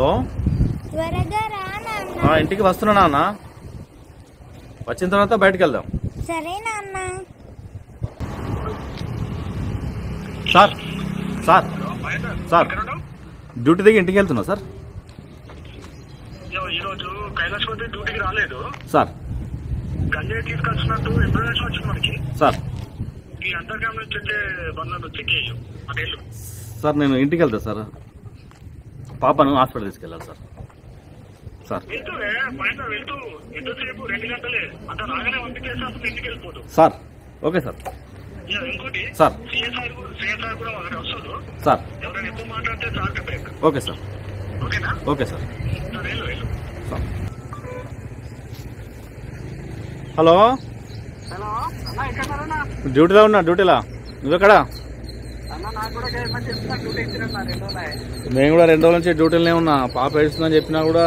Hello, త్వరగా రా నాన్న. ఇంటికి వస్తున్నా అన్న. వచ్చిన తర్వాత బయటకు వెళ్దాం. సరే నాన్న. సార్ సార్ సార్ డ్యూటీ దిగి ఇంటికి వెళ్తున్నా సార్. ఈరోజు కైలాసపతి డ్యూటీకి రాలేదు సార్. గంజాయి తీసుకొచ్చినట్టు ఇన్ఫర్మేషన్ వచ్చింది మనకి. సార్ ఈ అంతర్గామ నుంచి వచ్చే బండ్లను చెక్ చేయు అటేళ్ళు. సార్ నేను ఇంటికి వెళ్తా సార్. పాపను హాస్పిటల్ తీసుకెళ్ళాలి సార్. సార్ వెళ్తూ వెళ్తూ ఎంతసేపు 2 గంటలే అంత రాగానే పంపించేసి అప్పుడు ఇంటికి వెళ్ళిపోదు. Sir okay sir. ఇంకోటి సార్ సిఎస్ఆర్ కూడా అక్కడ వస్తుంది. సార్ ఎవరైనా ఎక్కువ మాట్లాడితే సార్ చెప్పేక. Okay sir. ఓకేనా? Okay sir. వెళ్ళు. సార్ హలో, హలో అన్న, ఎక్కడన్నా? డ్యూటీలో ఉన్నా. డ్యూటీలా నువ్వెక్కడా? అన్న నాకు కూడా చెప్తున్నా డ్యూటీ ఇచ్చినా 2 రోజులు. నేను కూడా 2 రోజుల నుంచి డ్యూటీలోనే ఉన్నా. పాప ఏడుస్తుందని చెప్పినా కూడా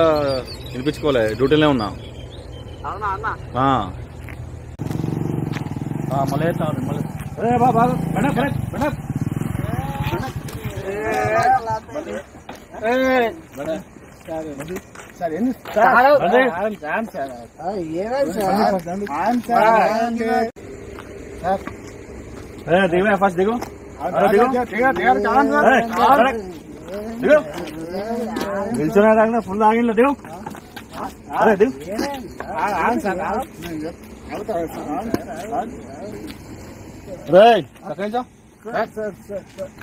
వినిపించుకోలే. డ్యూటీలోనే ఉన్నా. అవునా అన్న? మళ్ళీ దిగు ఫస్ట్ దిగు. నిల్చున్నా ఫుల్ ఆగిన దిగు. అరే దిగు.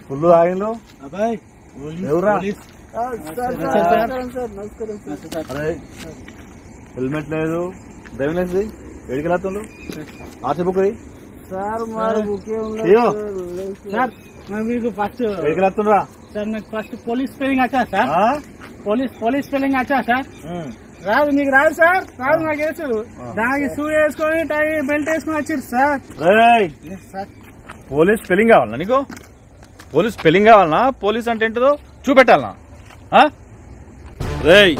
ఫుల్ ఆగిన ఎవరా? హెల్మెట్ లేదు, డ్రైవింగ్ లైసెన్స్ ఎడికి వెళ్తుండ్రు. ఆర్సీ బుక్ సార్ మీకు ఫస్ట్ ఎడికి వెళ్తుండ్రా? సార్ నాకు ఫస్ట్ పోలీస్ స్పెల్లింగ్ వచ్చా సార్? పోలీస్ స్పెల్లింగ్ వచ్చా సార్? రాదు, మీకు రాదు సార్? రాదు, నాకు వేసు. దానికి షూ వేసుకొని టై బెల్ట్ వేసుకొని వచ్చారు సార్. పోలీస్ స్పెల్లింగ్ కావాలనా నీకు? పోలీస్ స్పెల్లింగ్ కావాలనా? పోలీస్ అంటే ఏంటిదో చూపెట్టాలనా? రేయ్,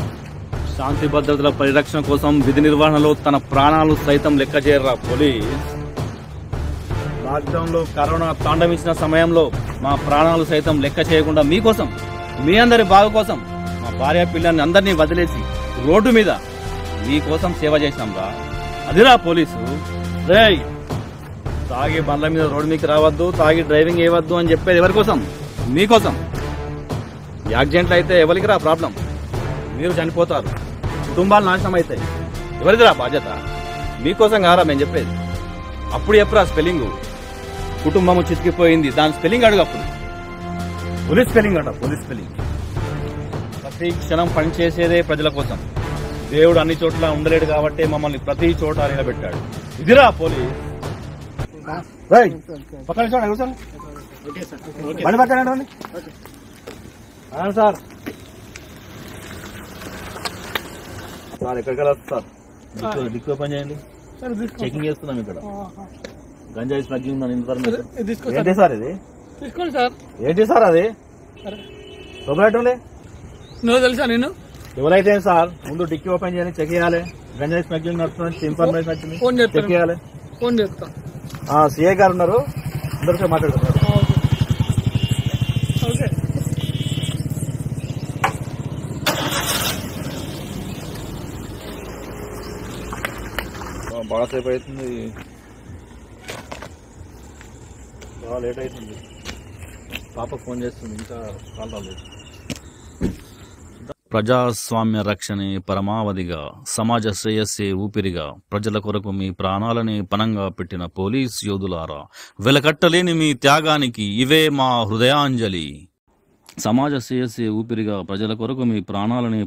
శాంతి భద్రతల పరిరక్షణ కోసం విధి నిర్వహణలో తన ప్రాణాలు సైతం లెక్క చేయరా పోలీస్. లాక్డౌన్ లో కరోనా తాండవించిన సమయంలో మా ప్రాణాలు సైతం లెక్క చేయకుండా మీకోసం, మీ అందరి బాగు కోసం మా భార్య పిల్లల్ని అందరినీ వదిలేసి రోడ్డు మీద మీకోసం సేవ చేశాం రా. అదిరా పోలీసు. రేయ్, తాగి బండ్ల మీద రోడ్డు మీకు రావద్దు, తాగి డ్రైవింగ్ చేయవద్దు అని చెప్పేది ఎవరి కోసం? మీకోసం. యాక్సిడెంట్లు అయితే ఎవరికి రా ప్రాబ్లం? మీరు చనిపోతారు, కుటుంబాలు నాశనం అవుతాయి. ఎవరిదిరా బాధ్యత? మీకోసం కారా మేము చెప్పేది. అప్పుడు ఎప్పుడా స్పెల్లింగ్? కుటుంబము చితికిపోయింది, దాని స్పెల్లింగ్ అడుగు. అప్పుడు పోలీస్ స్పెల్లింగ్ అంట. Police spelling. ప్రతి క్షణం పనిచేసేదే ప్రజల కోసం. దేవుడు అన్ని చోట్ల ఉండలేడు కాబట్టి మమ్మల్ని ప్రతి చోట నిలబెట్టాడు. ఇదిరా పోలీస్. పక్కన కూర్చోండి. బండి పక్కన సార్. సార్ ఎక్కడికి వెళ్ళచ్చు సార్? డిక్కీ ఓపెన్ చేయండి. చెకింగ్ చేస్తున్నాం ఇక్కడ. గంజాయి స్మగ్లింగ్ ఉందని ఇన్ఫర్మేషన్. ఏంటి సార్ ఇది? తీసుకోండి సార్. ఏంటి సార్ అది? శుభ్రటంలే. నువ్వు తెలుసా? నేను ఎవరైతే సార్ ముందు డిక్కీ ఓపెన్ చేయాలి, చెక్ చేయాలి. గంజాయి స్మగ్లింగ్ నడుస్తున్న ఇన్ఫర్మేషన్ వచ్చింది, చెక్ చేయాలి. ఫోన్ చేస్తా. సిఐ గారు ఉన్నారు, అందరితో మాట్లాడుతున్నారు. ఓకే. బాగా సేపు అవుతుంది, బాగా లేట్ అవుతుంది. పాపకు ఫోన్ చేస్తుంది, ఇంకా కాల్ రాలేదు. ప్రజాస్వామ్య రక్షణే పరమావధిగా, సమాజ శ్రేయస్సే ఊపిరిగా, ప్రజల కొరకు మీ ప్రాణాలని పణంగా పెట్టిన పోలీస్ యోధులారా, వెలకట్టలేని మీ త్యాగానికి ఇవే మా హృదయాంజలి. సమాజ శ్రేయస్సే ఊపిరిగా, ప్రజల కొరకు మీ ప్రాణాలని